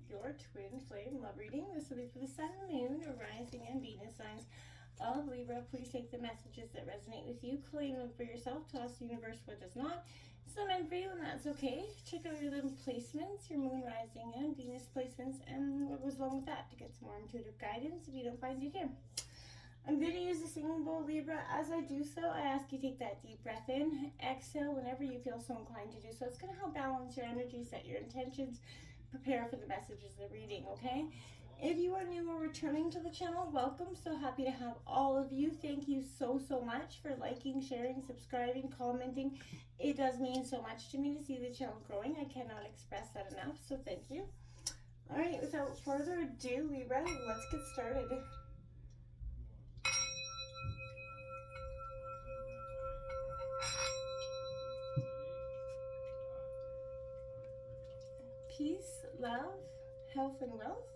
your twin flame love reading. This will be for the Sun, Moon, Rising, and Venus signs of Libra. Please take the messages that resonate with you, claim them for yourself, toss the universe what does not. Some meant for you, and that's okay. Check out your little placements, your Moon, Rising, and Venus placements, and what goes along with that to get some more intuitive guidance if you don't find it here. I'm going to use the singing bowl, Libra. As I do so, I ask you take that deep breath in, exhale whenever you feel so inclined to do so. It's going to help balance your energy, set your intentions, prepare for the messages of the reading, okay? If you are new or returning to the channel, welcome. So happy to have all of you. Thank you so much for liking, sharing, subscribing, commenting. It does mean so much to me to see the channel growing. I cannot express that enough, so thank you. All right, without further ado, Libra, let's get started. Peace, love, health, and wealth.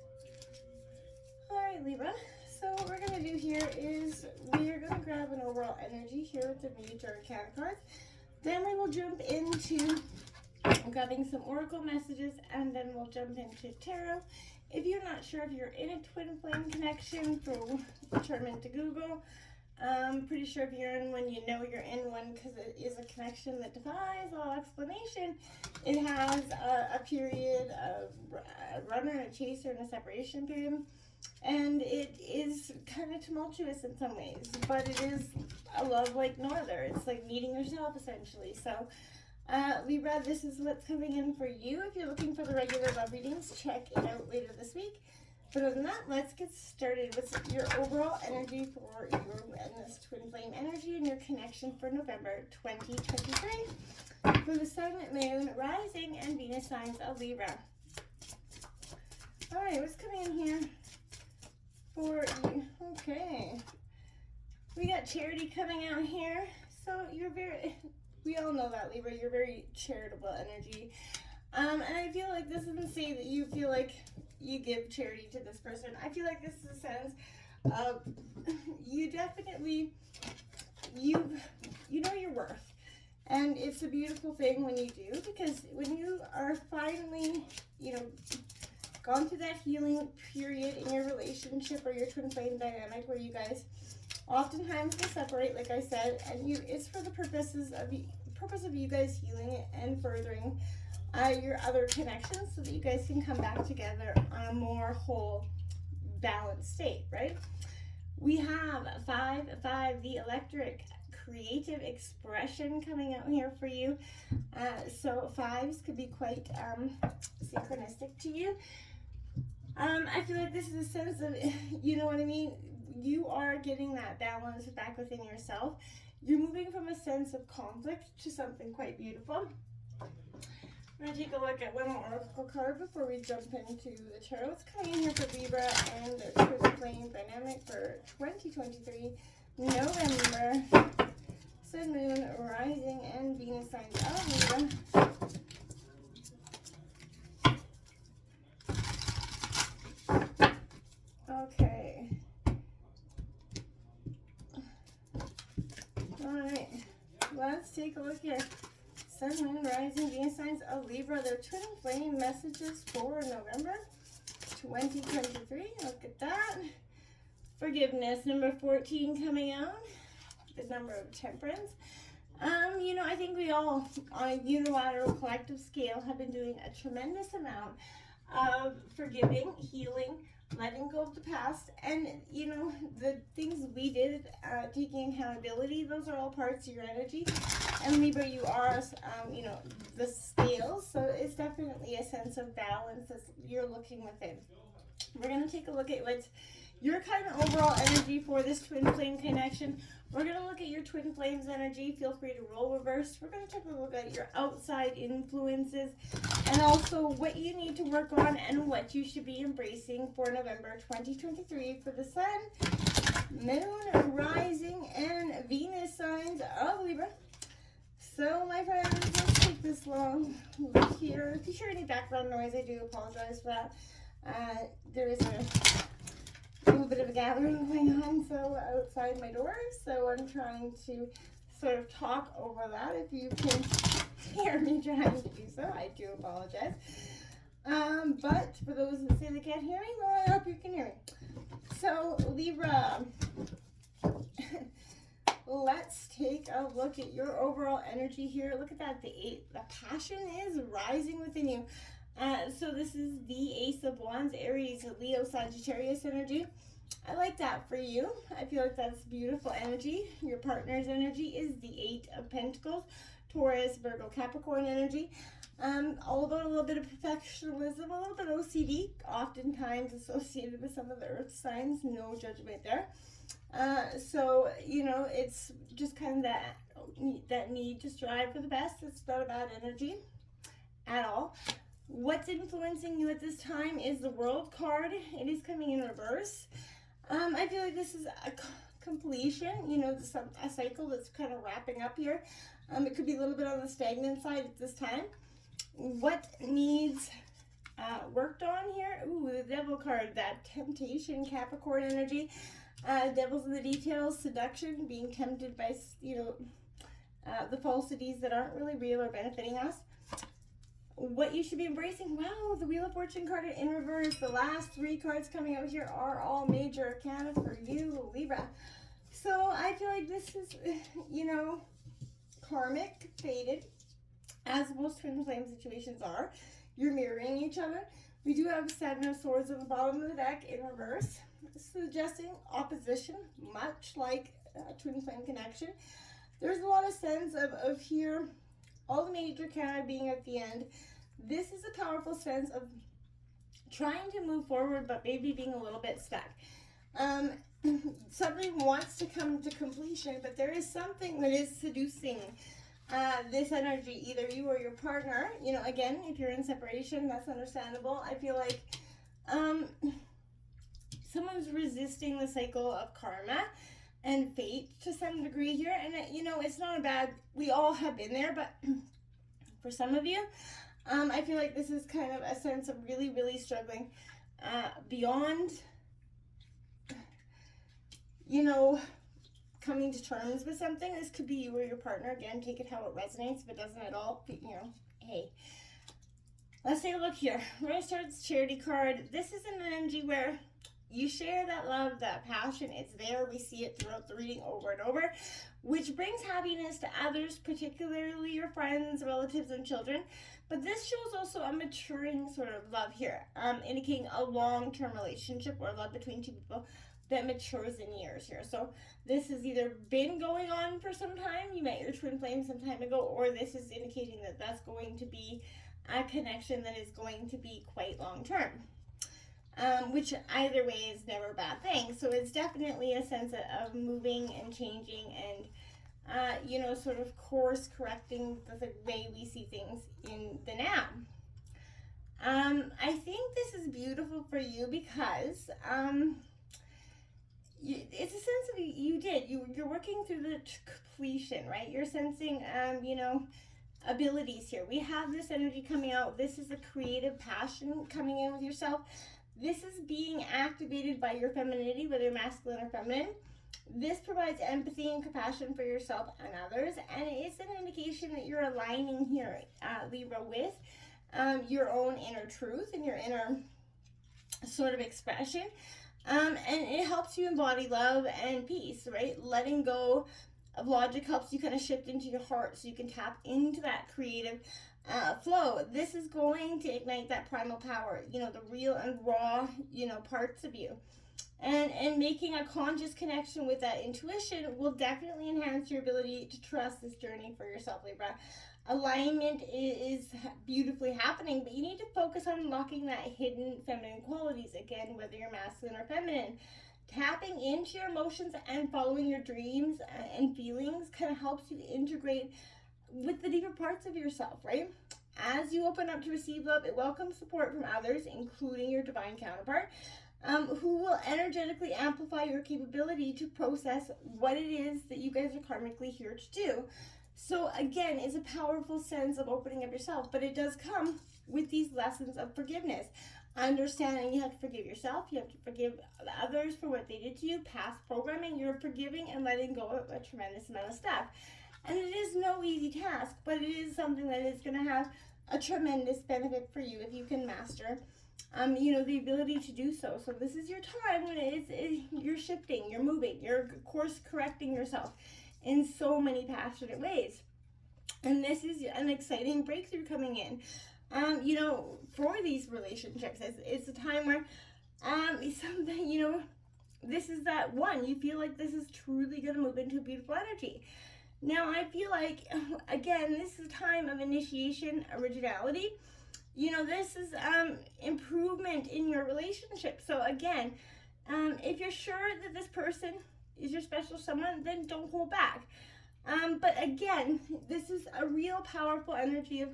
All right, Libra. So what we're going to do here is we are going to grab an overall energy here with the Major Arcana cards. Then we will jump into grabbing some oracle messages, and then we'll jump into tarot. If you're not sure if you're in a twin flame connection, throw determined to Google. I'm pretty sure if you're in one, you know you're in one because it is a connection that defies all explanation. It has a period of a runner and a chaser and a separation period. And it is kind of tumultuous in some ways, but it is a love like no other. It's like meeting yourself, essentially. So, Libra, this is what's coming in for you. If you're looking for the regular love readings, check it out later this week. But other than that, let's get started with your overall energy for your Venus twin flame energy and your connection for November 2023 for the Sun, Moon, Rising, and Venus signs of Libra. All right, what's coming in here for you? Okay, we got charity coming out here. So you're we all know that, Libra, you're very charitable energy. And I feel like this doesn't say that you feel like you give charity to this person. I feel like this is a sense of you definitely, you know your worth. And it's a beautiful thing when you do, because when you are finally, gone through that healing period in your relationship or your twin flame dynamic where you guys oftentimes will separate, like I said, and it's for the purpose of you guys healing it and furthering your other connections so that you guys can come back together on a more whole, balanced state, right? We have 5-5, the electric creative expression coming out here for you. So fives could be quite synchronistic to you. I feel like this is a sense of, you know what I mean? You are getting that balance back within yourself. You're moving from a sense of conflict to something quite beautiful. I'm going to take a look at one more oracle card before we jump into the tarot. It's coming in here for Libra and their twin flame dynamic for 2023, November. Sun, Moon, Rising, and Venus signs of Libra. Okay. Alright. Let's take a look here. Sun, Moon, Rising, Venus signs of Libra. Their twin flame messages for November 2023. Look at that. Forgiveness, number 14 coming out. The number of temperance. I think we all, on a unilateral collective scale, have been doing a tremendous amount of forgiving, healing, letting go of the past, and the things we did, taking accountability. Those are all parts of your energy. And Libra, you are, the scales. So it's definitely a sense of balance as you're looking within. We're going to take a look at what's your kind of overall energy for this twin flame connection. We're going to look at your twin flames energy. Feel free to roll reverse. We're going to take a look at your outside influences and also what you need to work on and what you should be embracing for November 2023 for the Sun, Moon, Rising, and Venus signs of Libra. So, my friends, let's take this long look here. If you hear any background noise, I do apologize for that. There is a little bit of a gathering going on outside my door, so I'm trying to sort of talk over that. If you can hear me trying to do so, I do apologize. But for those that say they can't hear me, well, I hope you can hear me. So, Libra, let's take a look at your overall energy here. Look at that, the passion is rising within you. So this is the Ace of Wands, Aries, Leo, Sagittarius energy. I like that for you. I feel like that's beautiful energy. Your partner's energy is the Eight of Pentacles, Taurus, Virgo, Capricorn energy. All about a little bit of perfectionism, a little bit of OCD, oftentimes associated with some of the earth signs. No judgment there. So, you know, it's just kind of that need to strive for the best. It's not a bad energy at all. What's influencing you at this time is the World card. It is coming in reverse. I feel like this is a completion, you know, a cycle that's kind of wrapping up here. It could be a little bit on the stagnant side at this time. What needs worked on here? Ooh, the Devil card, that temptation, Capricorn energy. Devil's in the details, seduction, being tempted by, you know, the falsities that aren't really real or benefiting us. What you should be embracing. Wow, the Wheel of Fortune card in reverse. The last three cards coming out here are all major arcana for you, Libra. So I feel like this is, you know, karmic, fated, as most twin flame situations are. You're mirroring each other. We do have Seven of Swords on the bottom of the deck in reverse, suggesting opposition, much like twin flame connection. There's a lot of sense of here, all the major arcana being at the end. This is a powerful sense of trying to move forward, but maybe being a little bit stuck. Something wants to come to completion, but there is something that is seducing this energy, either you or your partner. You know, again, if you're in separation, that's understandable. I feel like someone's resisting the cycle of karma and fate to some degree here. And, you know, it's not a bad, we all have been there, but for some of you, I feel like this is kind of a sense of really, really struggling beyond, you know, coming to terms with something. This could be you or your partner. Again, take it how it resonates. If it doesn't at all, you know, hey. Let's take a look here. We're going to start with the Charity card. This is an energy where you share that love, that passion. It's there. We see it throughout the reading over and over, which brings happiness to others, particularly your friends, relatives, and children. But this shows also a maturing sort of love here, indicating a long-term relationship or love between two people that matures in years here. So this has either been going on for some time, you met your twin flame some time ago, or this is indicating that that's going to be a connection that is going to be quite long-term. Which either way is never a bad thing. So it's definitely a sense of moving and changing and, you know, sort of course correcting the way we see things in the now. I think this is beautiful for you because it's a sense of you're working through the completion, right? You're sensing, you know, abilities here. We have this energy coming out. This is a creative passion coming in with yourself. This is being activated by your femininity, whether you're masculine or feminine. This provides empathy and compassion for yourself and others, and it's an indication that you're aligning here, Libra, with your own inner truth and your inner sort of expression. And it helps you embody love and peace, right? Letting go of logic helps you kind of shift into your heart so you can tap into that creative flow. This is going to ignite that primal power, you know, the real and raw, you know, parts of you. And making a conscious connection with that intuition will definitely enhance your ability to trust this journey for yourself, Libra. Alignment is beautifully happening, but you need to focus on unlocking that hidden feminine qualities, again, whether you're masculine or feminine. Tapping into your emotions and following your dreams and feelings kind of helps you integrate with the deeper parts of yourself, right? As you open up to receive love, it welcomes support from others, including your divine counterpart, who will energetically amplify your capability to process what it is that you guys are karmically here to do. So again, it's a powerful sense of opening up yourself, but it does come with these lessons of forgiveness. Understanding you have to forgive yourself, you have to forgive others for what they did to you, past programming. You're forgiving and letting go of a tremendous amount of stuff. And it is no easy task, but it is something that is going to have a tremendous benefit for you if you can master, you know, the ability to do so. So this is your time when you're shifting, you're moving, you're course correcting yourself in so many passionate ways. And this is an exciting breakthrough coming in, you know, for these relationships. It's a time where, something, you know, this is that one, you feel like this is truly going to move into a beautiful energy. Now, I feel like, again, this is a time of initiation, originality. You know, this is improvement in your relationship. So again, if you're sure that this person is your special someone, then don't hold back. But again, this is a real powerful energy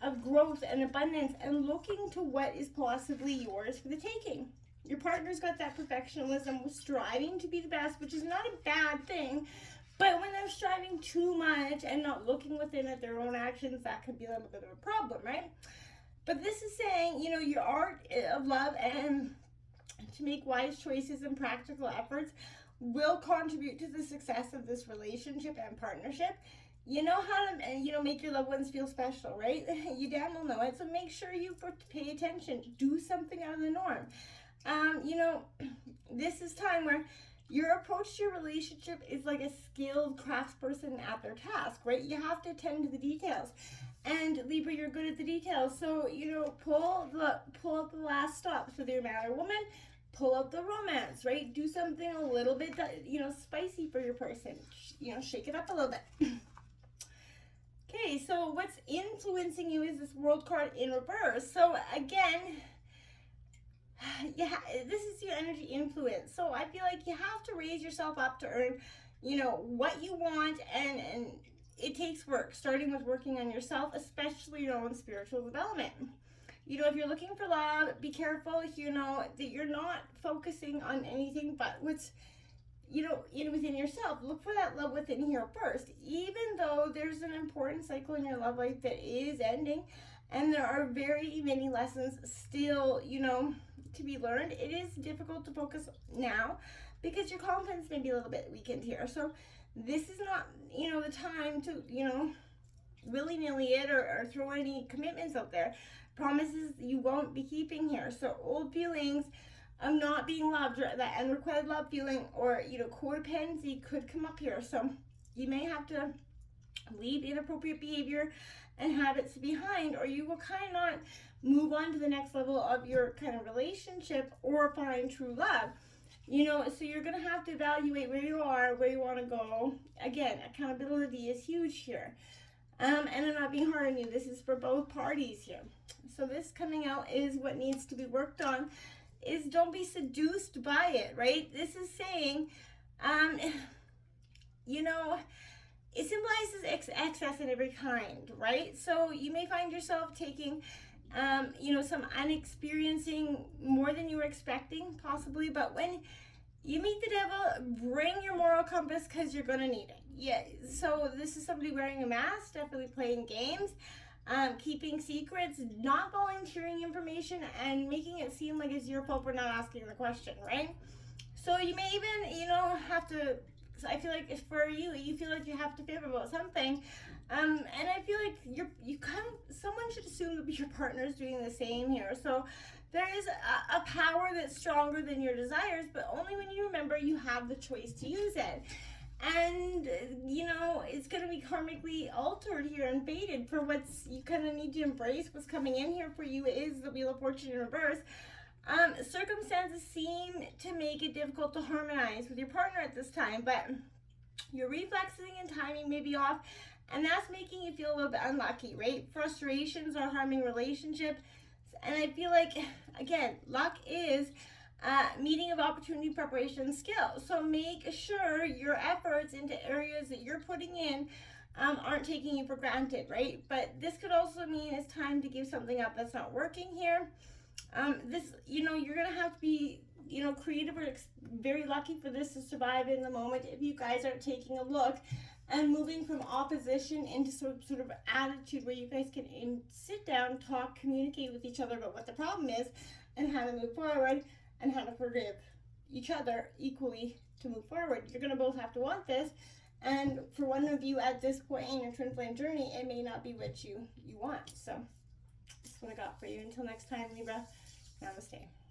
of growth and abundance and looking to what is possibly yours for the taking. Your partner's got that perfectionism, striving to be the best, which is not a bad thing. But when they're striving too much and not looking within at their own actions, that could be a little bit of a problem, right? But this is saying, you know, your art of love and to make wise choices and practical efforts will contribute to the success of this relationship and partnership. You know how to, you know, make your loved ones feel special, right? You damn well know it. So make sure you pay attention. Do something out of the norm. You know, this is time where your approach to your relationship is like a skilled craftsperson at their task, right? You have to attend to the details. And Libra, you're good at the details. So, you know, pull up the last stops with your man or woman. Pull up the romance, right? Do something a little bit, you know, spicy for your person. You know, shake it up a little bit. Okay, so what's influencing you is this World card in reverse. So again, yeah, this is your energy influence. So I feel like you have to raise yourself up to earn, you know, what you want, and it takes work, starting with working on yourself, especially your own spiritual development. You know, if you're looking for love, be careful, you know, that you're not focusing on anything but what's, you know, within yourself. Look for that love within here first. Even though there's an important cycle in your love life that is ending, and there are very many lessons still, you know, to be learned, it is difficult to focus now because your confidence may be a little bit weakened here. So this is not, you know, the time to, you know, willy-nilly it or throw any commitments out there. Promises you won't be keeping here. So old feelings of not being loved, or that unrequited love feeling, or, you know, codependency could come up here. So you may have to leave inappropriate behavior and habits behind, or you will kind of not move on to the next level of your kind of relationship or find true love. You know, so you're going to have to evaluate where you are, where you want to go. Again, accountability is huge here. And I'm not being hard on you. This is for both parties here. So this coming out is what needs to be worked on, is don't be seduced by it, right? This is saying, you know, it symbolizes excess in every kind, right? So you may find yourself taking, you know, some unexperiencing more than you were expecting, possibly. But when you meet the devil, bring your moral compass because you're going to need it. Yeah, so this is somebody wearing a mask, definitely playing games, keeping secrets, not volunteering information, and making it seem like it's your fault for not asking the question, right? So you may even, you know, have to, I feel like for you, you feel like you have to fib about something. And I feel like you kind of, someone should assume that your partner is doing the same here. So there is a power that's stronger than your desires, but only when you remember you have the choice to use it. And, you know, it's going to be karmically altered here and baited for what's, you kind of need to embrace what's coming in here for you is the Wheel of Fortune in reverse. Circumstances seem to make it difficult to harmonize with your partner at this time, but your reflexing and timing may be off, and that's making you feel a little bit unlucky, right? Frustrations are harming relationships, and I feel like, again, luck is meeting of opportunity, preparation, skill. So make sure your efforts into areas that you're putting in aren't taking you for granted, right? But this could also mean it's time to give something up that's not working here. This, you know, you're going to have to be, you know, creative or very lucky for this to survive in the moment if you guys are taking a look and moving from opposition into sort of attitude where you guys can sit down, talk, communicate with each other about what the problem is and how to move forward and how to forgive each other equally to move forward. You're going to both have to want this, and for one of you at this point in your twin flame journey, it may not be what you want. So what I got for you. Until next time, Libra, namaste.